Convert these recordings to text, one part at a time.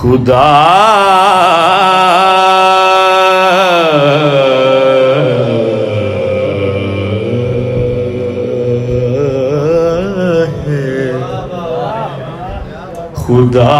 خدا ہے، خدا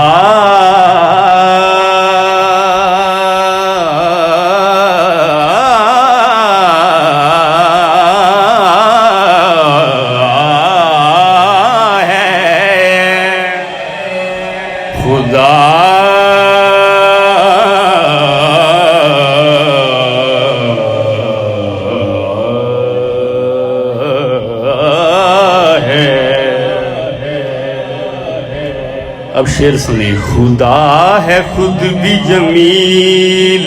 اب شعر سنیں. خدا ہے خود بھی جمیل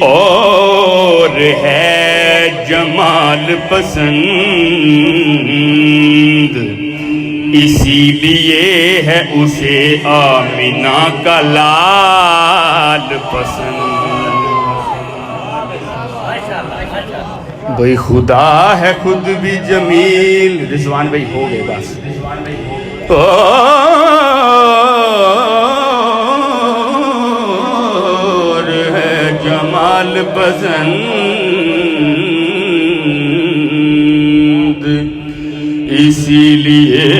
اور ہے جمال پسند، اسی لیے ہے اسے آمنہ کا لال پسند. بھئی خدا ہے خود بھی جمیل. رضوان بھائی ہو گئے بس. اور ہے جمال پسند، اسی لیے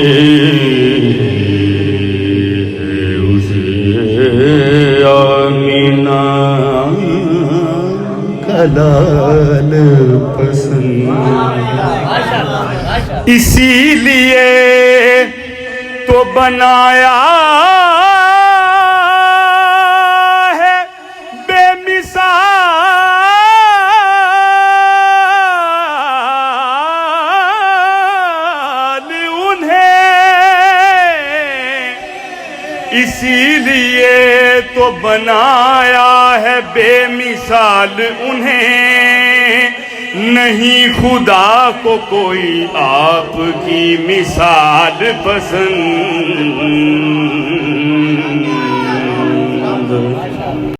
اسے آمنہ کا لال پسند. اسی لیے تو بنایا ہے بے مثال انہیں، اسی لیے تو بنایا ہے بے مثال انہیں. نہیں خدا کو کوئی آپ کی مثال پسند.